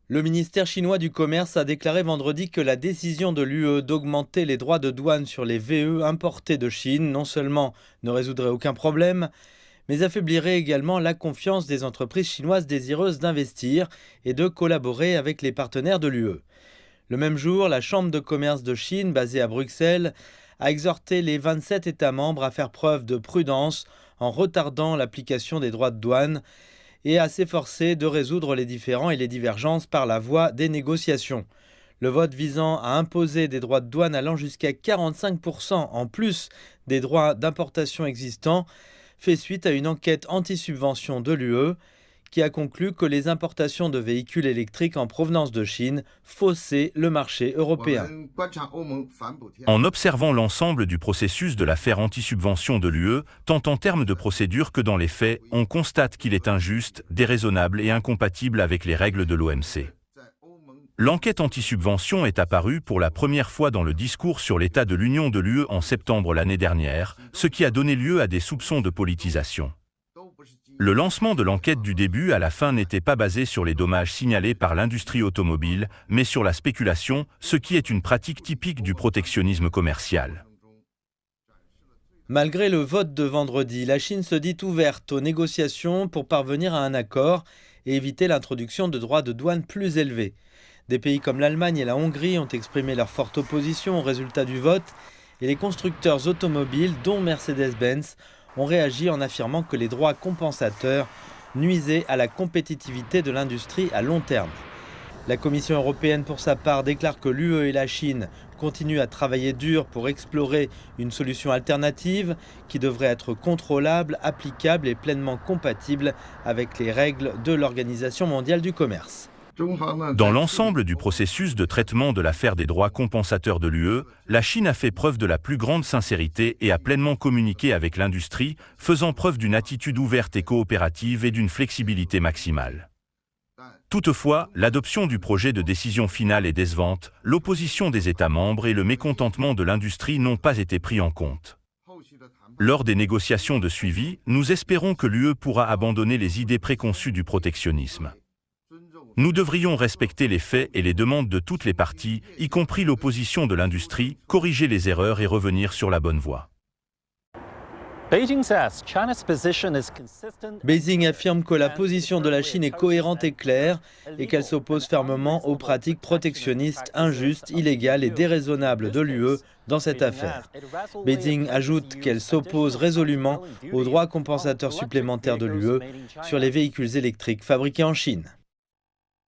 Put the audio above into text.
Le ministère chinois du Commerce a déclaré vendredi que la décision de l'UE d'augmenter les droits de douane sur les VE importés de Chine non seulement ne résoudrait aucun problème, mais affaiblirait également la confiance des entreprises chinoises désireuses d'investir et de collaborer avec les partenaires de l'UE. Le même jour, la Chambre de commerce de Chine, basée à Bruxelles, a exhorté les 27 États membres à faire preuve de prudence en retardant l'application des droits de douane et à s'efforcer de résoudre les différends et les divergences par la voie des négociations. Le vote visant à imposer des droits de douane allant jusqu'à 45% en plus des droits d'importation existants fait suite à une enquête anti-subvention de l'UE qui a conclu que les importations de véhicules électriques en provenance de Chine faussaient le marché européen. En observant l'ensemble du processus de l'affaire anti-subvention de l'UE, tant en termes de procédure que dans les faits, on constate qu'il est injuste, déraisonnable et incompatible avec les règles de l'OMC. L'enquête anti-subvention est apparue pour la première fois dans le discours sur l'état de l'Union de l'UE en septembre l'année dernière, ce qui a donné lieu à des soupçons de politisation. Le lancement de l'enquête du début à la fin n'était pas basé sur les dommages signalés par l'industrie automobile, mais sur la spéculation, ce qui est une pratique typique du protectionnisme commercial. Malgré le vote de vendredi, la Chine se dit ouverte aux négociations pour parvenir à un accord et éviter l'introduction de droits de douane plus élevés. Des pays comme l'Allemagne et la Hongrie ont exprimé leur forte opposition au résultat du vote et les constructeurs automobiles, dont Mercedes-Benz, ont réagi en affirmant que les droits compensateurs nuisaient à la compétitivité de l'industrie à long terme. La Commission européenne, pour sa part, déclare que l'UE et la Chine continuent à travailler dur pour explorer une solution alternative qui devrait être contrôlable, applicable et pleinement compatible avec les règles de l'Organisation mondiale du commerce. Dans l'ensemble du processus de traitement de l'affaire des droits compensateurs de l'UE, la Chine a fait preuve de la plus grande sincérité et a pleinement communiqué avec l'industrie, faisant preuve d'une attitude ouverte et coopérative et d'une flexibilité maximale. Toutefois, l'adoption du projet de décision finale est décevante, l'opposition des États membres et le mécontentement de l'industrie n'ont pas été pris en compte. Lors des négociations de suivi, nous espérons que l'UE pourra abandonner les idées préconçues du protectionnisme. Nous devrions respecter les faits et les demandes de toutes les parties, y compris l'opposition de l'industrie, corriger les erreurs et revenir sur la bonne voie. Beijing affirme que la position de la Chine est cohérente et claire et qu'elle s'oppose fermement aux pratiques protectionnistes injustes, illégales et déraisonnables de l'UE dans cette affaire. Beijing ajoute qu'elle s'oppose résolument aux droits compensateurs supplémentaires de l'UE sur les véhicules électriques fabriqués en Chine.